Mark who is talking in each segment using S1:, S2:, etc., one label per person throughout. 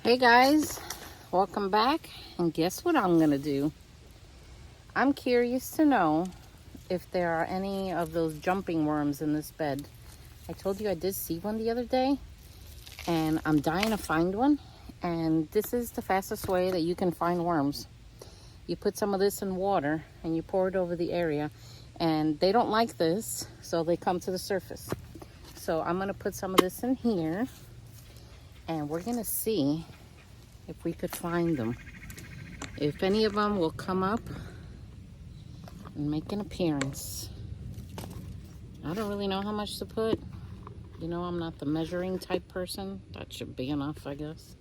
S1: Hey guys, welcome back. And guess what I'm gonna do? I'm curious to know if there are any of those jumping worms in this bed. I told you I did see one the other day and I'm dying to find one. And this is the fastest way that you can find worms. You put some of this in water and you pour it over the area, and they don't like this, so they come to the surface. So I'm gonna put some of this in here and we're gonna see if we could find them. If any of them will come up and make an appearance. I don't really know how much to put. You know, I'm not the measuring type person. That should be enough, I guess.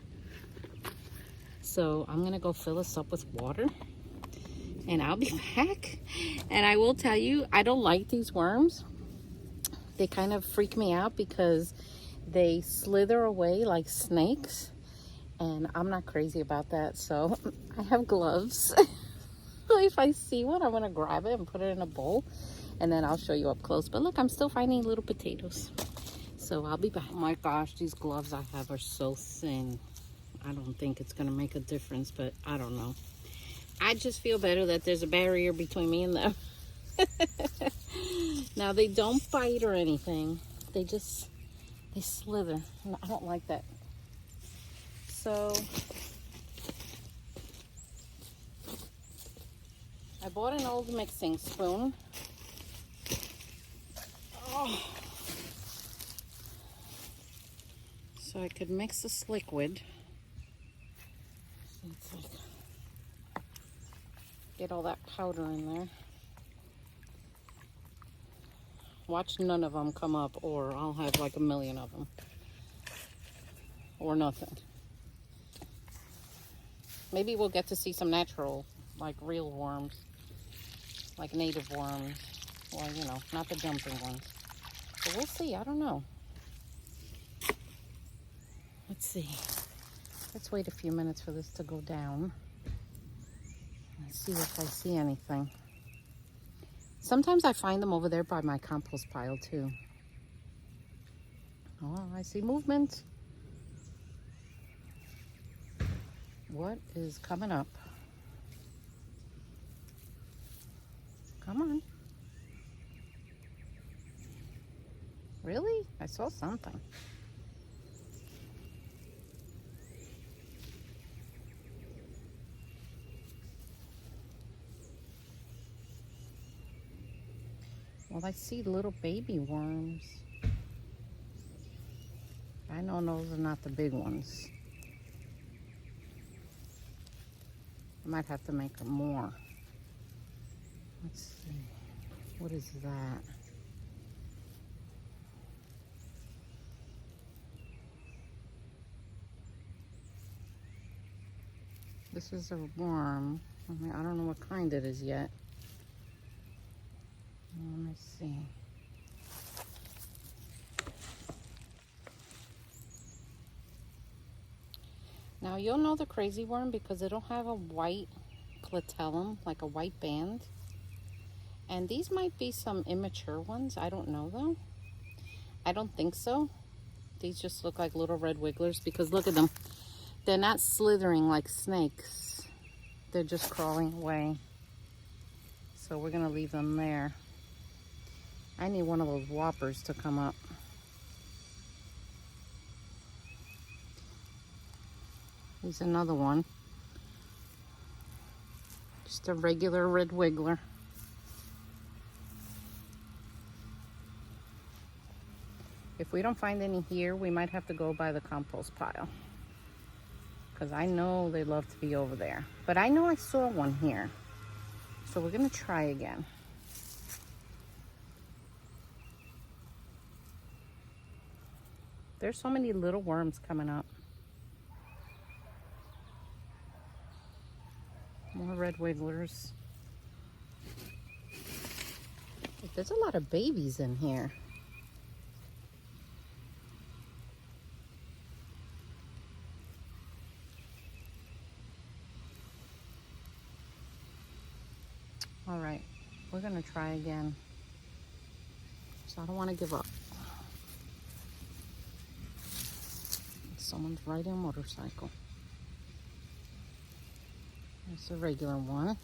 S1: So I'm gonna go fill this up with water and I'll be back. And I will tell you, I don't like these worms. They kind of freak me out because they slither away like snakes. And I'm not crazy about that, so I have gloves. If I see one, I'm gonna grab it and put it in a bowl, and then I'll show you up close. But look, I'm still finding little potatoes, so I'll be back. Oh my gosh, these gloves I have are so thin. I don't think it's gonna make a difference, but I don't know. I just feel better that there's a barrier between me and them. Now, they don't bite or anything. They slither. I don't like that. So I bought an old mixing spoon. So I could mix this liquid. Get all that powder in there. Watch none of them come up, or I'll have like a million of them. Or nothing. Maybe we'll get to see some natural, like real worms. Like native worms. Well, you know, not the jumping ones. But we'll see, I don't know. Let's see. Let's wait a few minutes for this to go down. And see if I see anything. Sometimes I find them over there by my compost pile too. Oh, I see movement. What is coming up? Come on. Really? I saw something. Well, I see little baby worms. I know those are not the big ones. I might have to make more. Let's see. What is that? This is a worm. I don't know what kind it is yet. Let me see. Now you'll know the crazy worm because it'll have a white clitellum, like a white band. And these might be some immature ones. I don't know though. I don't think so. These just look like little red wigglers because look at them. They're not slithering like snakes. They're just crawling away. So we're gonna leave them there. I need one of those whoppers to come up. Here's another one. Just a regular red wiggler. If we don't find any here, we might have to go by the compost pile. Because I know they love to be over there. But I know I saw one here. So we're gonna try again. There's so many little worms coming up. More red wigglers. There's a lot of babies in here. All right, we're gonna try again. So I don't want to give up. Someone's riding a motorcycle. It's a regular one.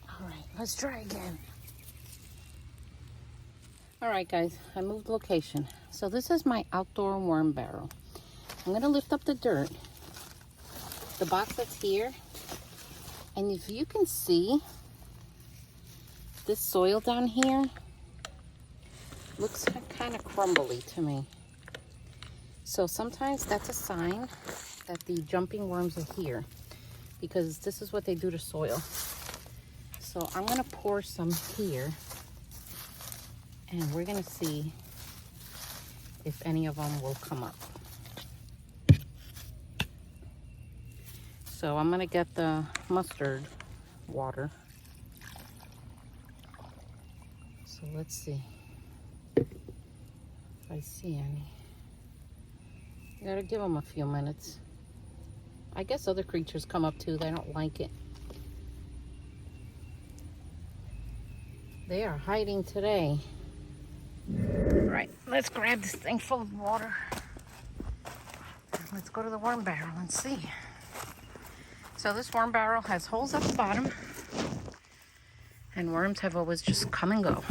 S1: All right, let's try again. All right, guys, I moved location. So this is my outdoor worm barrel. I'm gonna lift up the dirt, the box that's here, and if you can see, this soil down here looks kind of crumbly to me. So sometimes that's a sign that the jumping worms are here, because this is what they do to soil. So I'm gonna pour some here, and we're gonna see if any of them will come up. So I'm gonna get the mustard water. So let's see if I see any. You gotta give them a few minutes. I guess other creatures come up too. They don't like it. They are hiding today. All right, let's grab this thing full of water. Let's go to the worm barrel and see. So this worm barrel has holes at the bottom, and worms have always just come and go.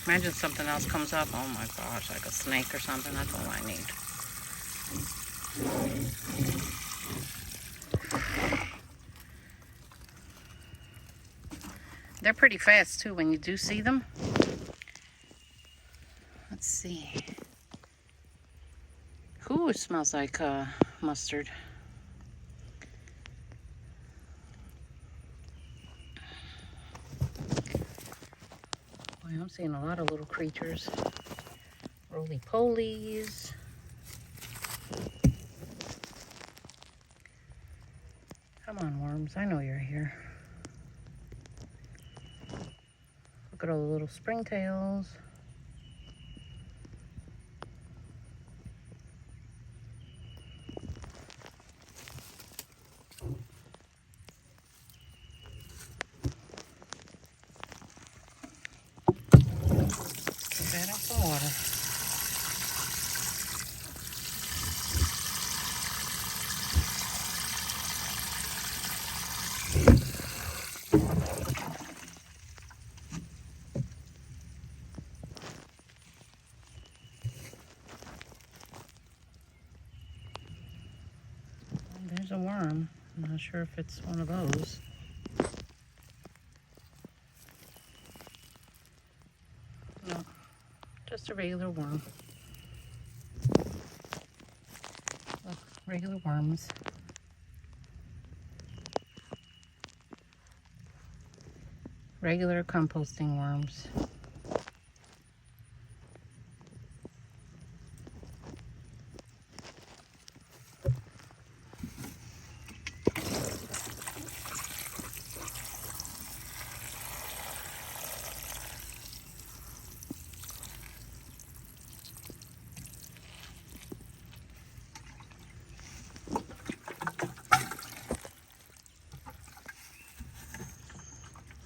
S1: Imagine something else comes up. Oh my gosh, like a snake or something. That's all I need. They're pretty fast too when you do see them. Let's see. Ooh, it smells like mustard. Boy, I'm seeing a lot of little creatures. Roly-polies. Come on, worms. I know you're here. Look at all the little springtails. Add out some water. There's a worm. I'm not sure if it's one of those. No, just a regular worm. Look, regular worms. Regular composting worms.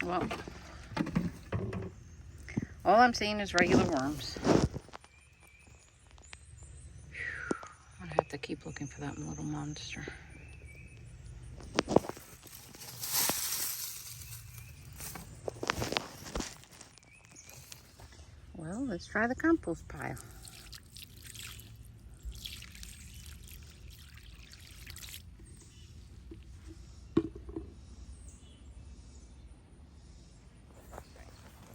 S1: Well, all I'm seeing is regular worms. I'm gonna have to keep looking for that little monster. Well, let's try the compost pile.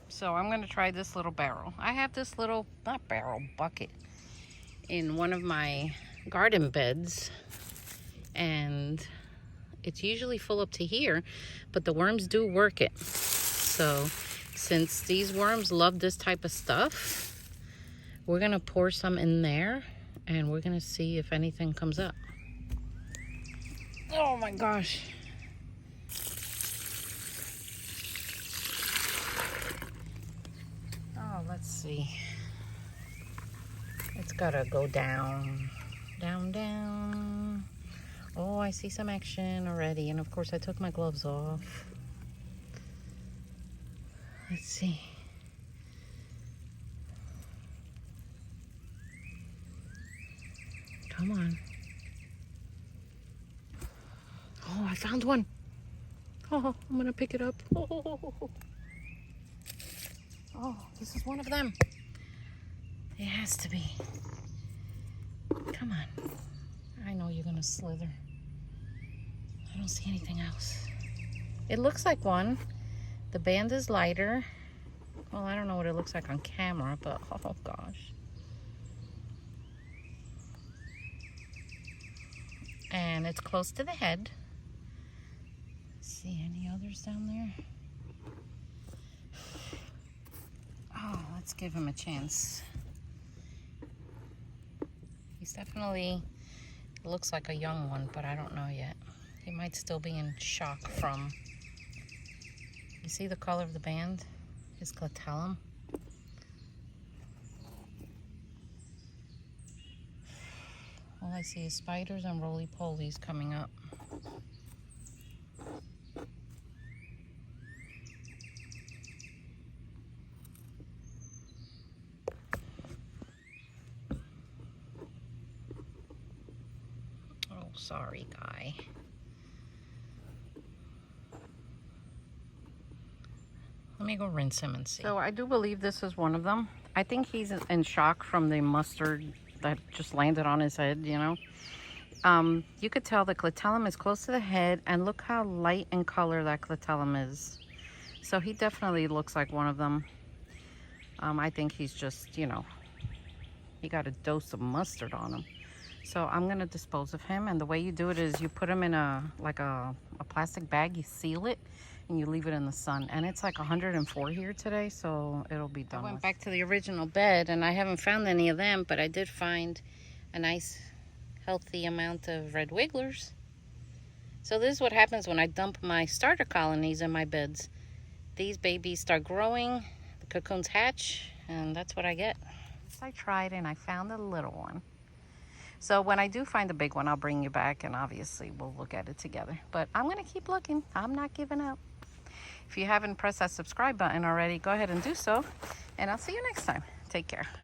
S1: So I'm going to try this little barrel. I have this little, not barrel, bucket in one of my garden beds. And it's usually full up to here, but the worms do work it. So since these worms love this type of stuff, we're going to pour some in there and we're going to see if anything comes up. Oh my gosh. Oh, let's see. It's gotta go down. Down, down. Oh, I see some action already. And of course I took my gloves off. Let's see. Come on. Oh, I found one. Oh, I'm gonna pick it up. Oh, this is one of them. It has to be. Come on. I know you're gonna slither. I don't see anything else. It looks like one. The band is lighter. Well, I don't know what it looks like on camera, but oh gosh. And it's close to the head. See any others down there? Oh, let's give him a chance. He's definitely looks like a young one, but I don't know yet. He might still be in shock from, you see the color of the band? His clitellum. All I see is spiders and roly-polies coming up. Oh, sorry, guy. Let me go rinse him and see. So I do believe this is one of them. I think he's in shock from the mustard that just landed on his head, you know. You could tell the clitellum is close to the head, and look how light in color that clitellum is. So he definitely looks like one of them. I think he's just, you know, he got a dose of mustard on him. So I'm gonna dispose of him, and the way you do it is you put him in a plastic bag, you seal it, and you leave it in the sun. And it's like 104 here today, so it'll be done. I went back to the original bed, and I haven't found any of them, but I did find a nice healthy amount of red wigglers. So this is what happens when I dump my starter colonies in my beds. These babies start growing, the cocoons hatch, and that's what I get. I tried and I found a little one. So when I do find a big one, I'll bring you back, and obviously we'll look at it together. But I'm gonna keep looking. I'm not giving up. If you haven't pressed that subscribe button already, go ahead and do so. And I'll see you next time. Take care.